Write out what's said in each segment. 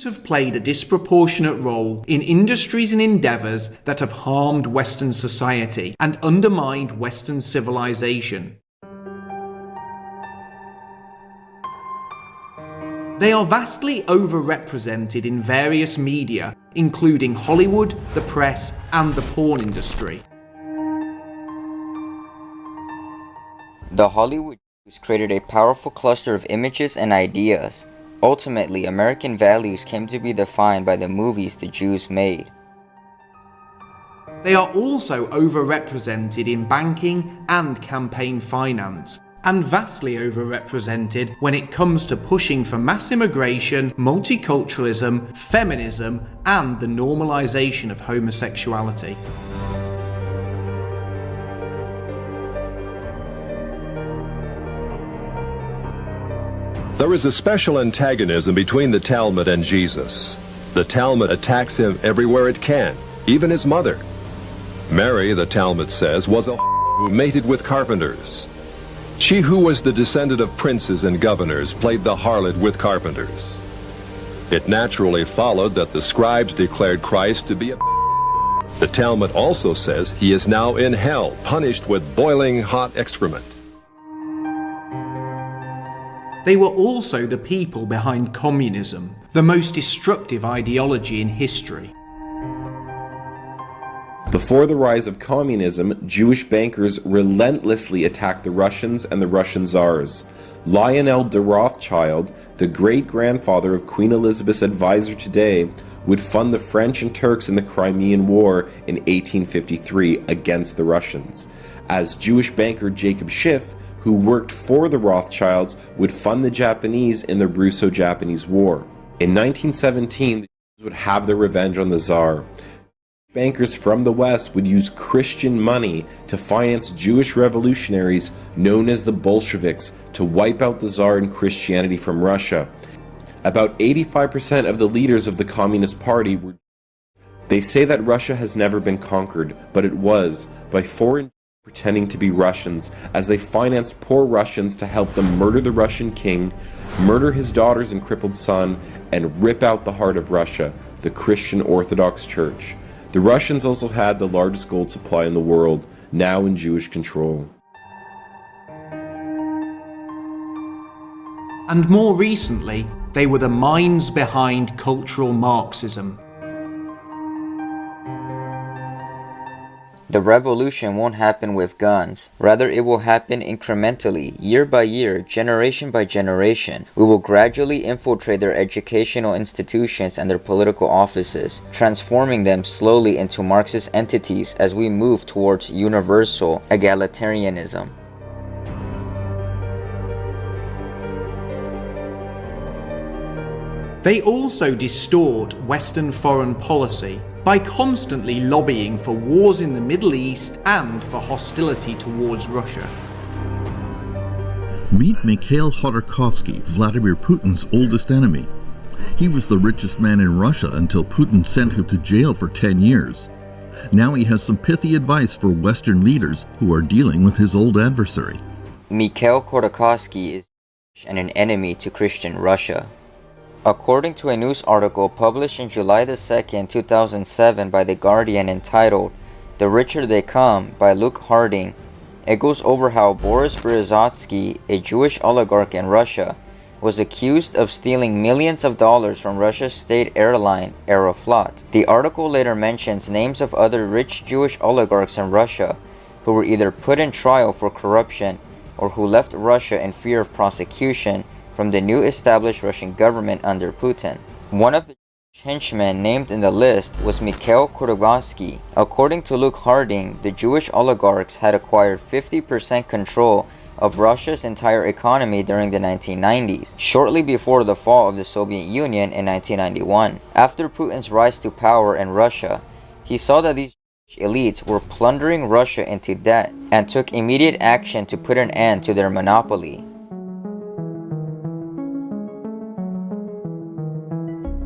have played a disproportionate role in industries and endeavours that have harmed Western society and undermined Western civilization. They are vastly overrepresented in various media, including Hollywood, the press, and the porn industry. The Hollywood Jews created a powerful cluster of images and ideas. Ultimately, American values came to be defined by the movies the Jews made. They are also overrepresented in banking and campaign finance, and vastly overrepresented when it comes to pushing for mass immigration, multiculturalism, feminism, and the normalization of homosexuality. There is a special antagonism between the Talmud and Jesus. The Talmud attacks him everywhere it can, even his mother. Mary, the Talmud says, was a who mated with carpenters. She who was the descendant of princes and governors played the harlot with carpenters. It naturally followed that the scribes declared Christ to be a The Talmud also says he is now in hell, punished with boiling hot excrement. They were also the people behind communism, the most destructive ideology in history. Before the rise of communism, Jewish bankers relentlessly attacked the Russians and the Russian Tsars. Lionel de Rothschild, the great-grandfather of Queen Elizabeth's advisor today, would fund the French and Turks in the Crimean War in 1853 against the Russians, as Jewish banker Jacob Schiff, who worked for the Rothschilds, would fund the Japanese in the Russo-Japanese War. In 1917, the Jews would have their revenge on the Tsar. Bankers from the West would use Christian money to finance Jewish revolutionaries known as the Bolsheviks to wipe out the Tsar and Christianity from Russia. About 85% of the leaders of the Communist Party were Jews. They say that Russia has never been conquered, but it was, by foreign pretending to be Russians, as they financed poor Russians to help them murder the Russian king, murder his daughters and crippled son, and rip out the heart of Russia, the Christian Orthodox Church. The Russians also had the largest gold supply in the world, now in Jewish control. And more recently, they were the minds behind cultural Marxism. The revolution won't happen with guns. Rather, it will happen incrementally, year by year, generation by generation. We will gradually infiltrate their educational institutions and their political offices, transforming them slowly into Marxist entities as we move towards universal egalitarianism. They also distort Western foreign policy by constantly lobbying for wars in the Middle East and for hostility towards Russia. Meet Mikhail Khodorkovsky, Vladimir Putin's oldest enemy. He was the richest man in Russia until Putin sent him to jail for 10 years. Now he has some pithy advice for Western leaders who are dealing with his old adversary. Mikhail Khodorkovsky is and an enemy to Christian Russia. According to a news article published in July 2, 2007 by The Guardian entitled "The Richer They Come" by Luke Harding, it goes over how Boris Berezovsky, a Jewish oligarch in Russia, was accused of stealing millions of dollars from Russia's state airline Aeroflot. The article later mentions names of other rich Jewish oligarchs in Russia who were either put in trial for corruption or who left Russia in fear of prosecution from the new established Russian government under Putin. One of the henchmen named in the list was Mikhail Khodorkovsky. According to Luke Harding, the Jewish oligarchs had acquired 50% control of Russia's entire economy during the 1990s, shortly before the fall of the Soviet Union in 1991. After Putin's rise to power in Russia, he saw that these elites were plundering Russia into debt and took immediate action to put an end to their monopoly.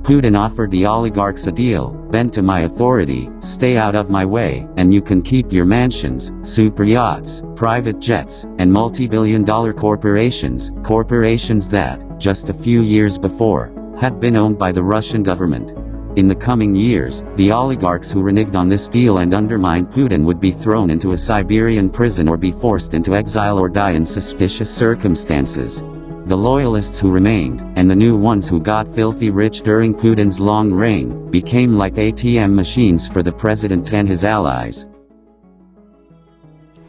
Putin offered the oligarchs a deal: bend to my authority, stay out of my way, and you can keep your mansions, super yachts, private jets, and multi-billion-dollar corporations that, just a few years before, had been owned by the Russian government. In the coming years, the oligarchs who reneged on this deal and undermined Putin would be thrown into a Siberian prison or be forced into exile or die in suspicious circumstances. The loyalists who remained, and the new ones who got filthy rich during Putin's long reign, became like ATM machines for the president and his allies.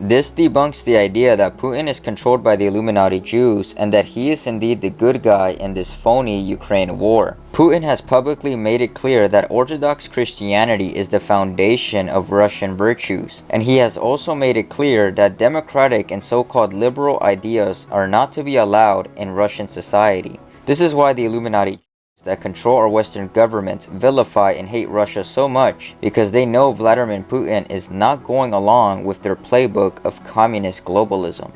This debunks the idea that Putin is controlled by the Illuminati Jews and that he is indeed the good guy in this phony Ukraine war. Putin has publicly made it clear that Orthodox Christianity is the foundation of Russian virtues, and he has also made it clear that democratic and so-called liberal ideas are not to be allowed in Russian society. This is why the Illuminati that control our Western governments vilify and hate Russia so much, because they know Vladimir Putin is not going along with their playbook of communist globalism.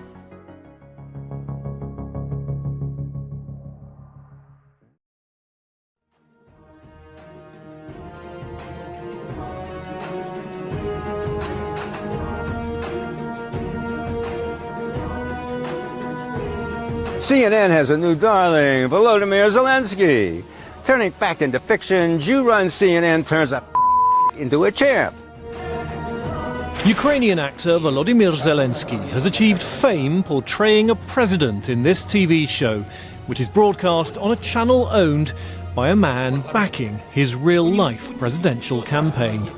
CNN has a new darling, Volodymyr Zelensky. Turning fact into fiction, Jew-run CNN turns a into a champ. Ukrainian actor Volodymyr Zelensky has achieved fame portraying a president in this TV show, which is broadcast on a channel owned by a man backing his real-life presidential campaign.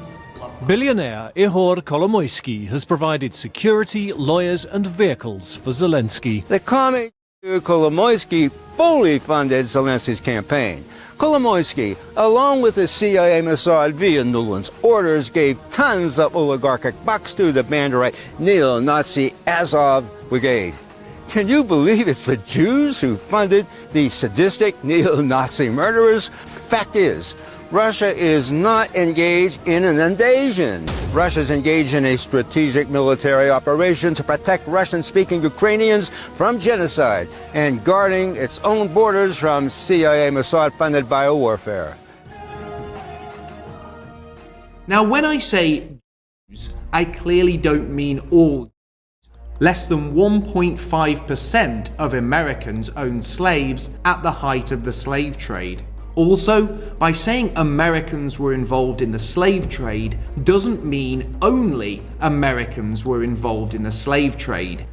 Billionaire 𝗢𝗰𝘁cie_𝗯𝗲𝗿 has provided security, lawyers and vehicles for Zelensky. The comic 𝗢𝗰𝘁cie fully funded Zelensky's campaign. 𝗢𝗰𝘁cie, along with the CIA Mossad via Nuland's orders, gave tons of oligarchic bucks to the Banderite neo-Nazi Azov Brigade. Can you believe it's the Jews who funded the sadistic neo-Nazi murderers? Fact is, Russia is not engaged in an invasion. Russia is engaged in a strategic military operation to protect Russian-speaking Ukrainians from genocide and guarding its own borders from CIA Mossad-funded biowarfare. Now, when I say Jews, I clearly don't mean all Jews. Less than 1.5% of Americans owned slaves at the height of the slave trade. Also, by saying Americans were involved in the slave trade doesn't mean only Americans were involved in the slave trade.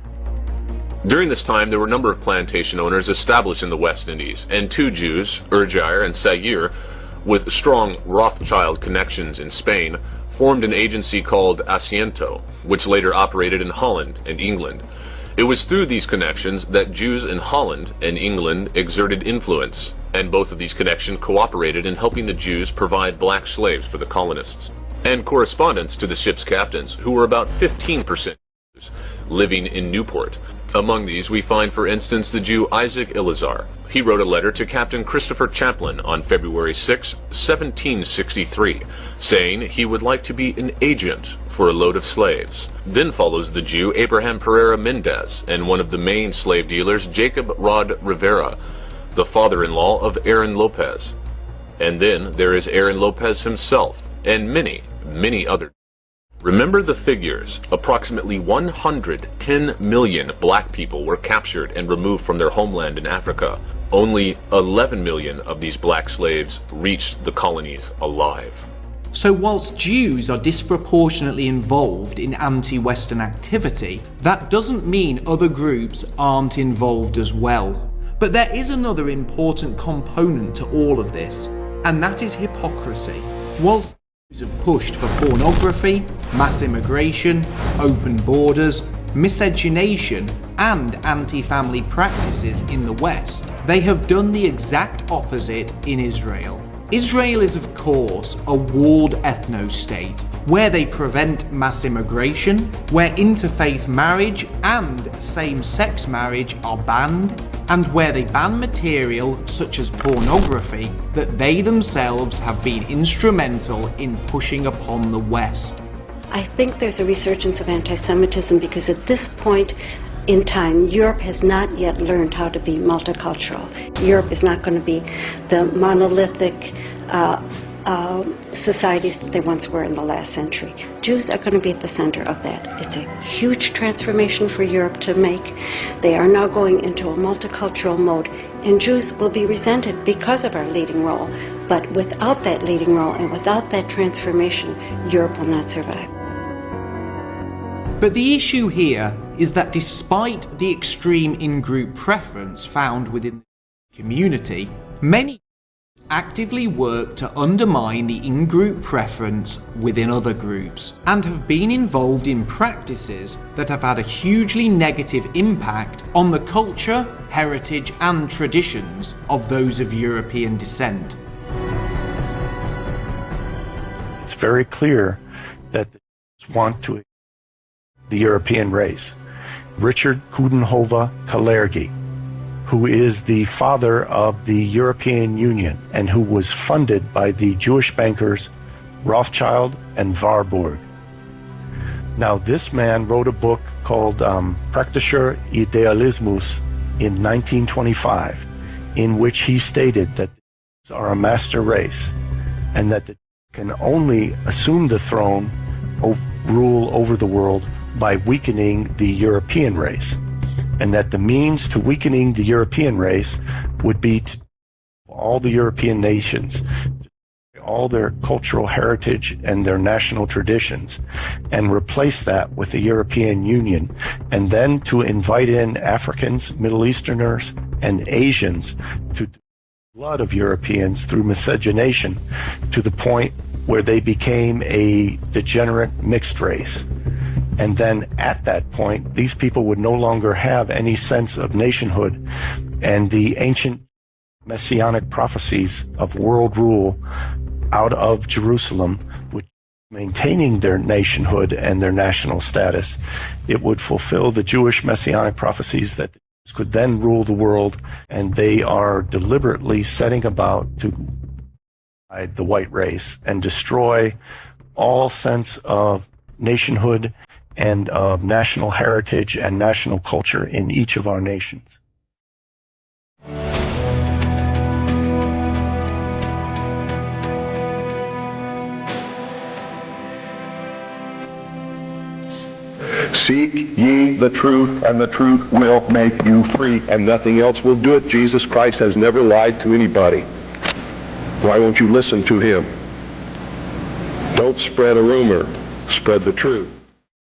During this time, there were a number of plantation owners established in the West Indies, and two Jews, Urjair and Sayir, with strong Rothschild connections in Spain, formed an agency called Asiento, which later operated in Holland and England. It was through these connections that Jews in Holland and England exerted influence, and both of these connections cooperated in helping the Jews provide black slaves for the colonists, and correspondents to the ship's captains, who were about 15% Jews, living in Newport. Among these we find, for instance, the Jew Isaac Elazar. He wrote a letter to Captain Christopher Chaplin on February 6, 1763, saying he would like to be an agent for a load of slaves. Then follows the Jew Abraham Pereira Mendez and one of the main slave dealers, Jacob Rod Rivera, the father-in-law of Aaron Lopez. And then there is Aaron Lopez himself, and many, many others. Remember the figures. Approximately 110 million black people were captured and removed from their homeland in Africa. Only 11 million of these black slaves reached the colonies alive. So whilst Jews are disproportionately involved in anti-Western activity, that doesn't mean other groups aren't involved as well. But there is another important component to all of this, and that is hypocrisy. Whilst Jews have pushed for pornography, mass immigration, open borders, miscegenation, and anti-family practices in the West, they have done the exact opposite in Israel. Israel is, of course, a walled ethno-state, where they prevent mass immigration, where interfaith marriage and same-sex marriage are banned, and where they ban material such as pornography that they themselves have been instrumental in pushing upon the West. I think there's a resurgence of anti-Semitism because at this point in time, Europe has not yet learned how to be multicultural. Europe is not going to be the monolithic societies that they once were in the last century. Jews are going to be at the center of that. It's a huge transformation for Europe to make. They are now going into a multicultural mode, and Jews will be resented because of our leading role. But without that leading role and without that transformation, Europe will not survive. But the issue here is that despite the extreme in-group preference found within the community, many actively work to undermine the in-group preference within other groups, and have been involved in practices that have had a hugely negative impact on the culture, heritage and traditions of those of European descent. It's very clear that the Jews want to the European race. Richard 𝗢𝗰𝘁cie, who is the father of the European Union and who was funded by the Jewish bankers Rothschild and Warburg. Now, this man wrote a book called 𝗢𝗰𝘁cie 𝗯𝗲𝗿 in 1925, in which he stated that the Jews are a master race and that the Jews can only assume the throne of rule over the world by weakening the European race, and that the means to weakening the European race would be to all the European nations, all their cultural heritage and their national traditions, and replace that with the European Union, and then to invite in Africans, Middle Easterners, and Asians to the blood of Europeans through miscegenation to the point where they became a degenerate mixed race. And then at that point, these people would no longer have any sense of nationhood, and the ancient messianic prophecies of world rule out of Jerusalem would maintaining their nationhood and their national status. It would fulfill the Jewish messianic prophecies that the Jews could then rule the world, and they are deliberately setting about to hide the white race and destroy all sense of nationhood and of national heritage and national culture in each of our nations. Seek ye the truth, and the truth will make you free, and nothing else will do it. Jesus Christ has never lied to anybody. Why won't you listen to him? Don't spread a rumor, spread the truth.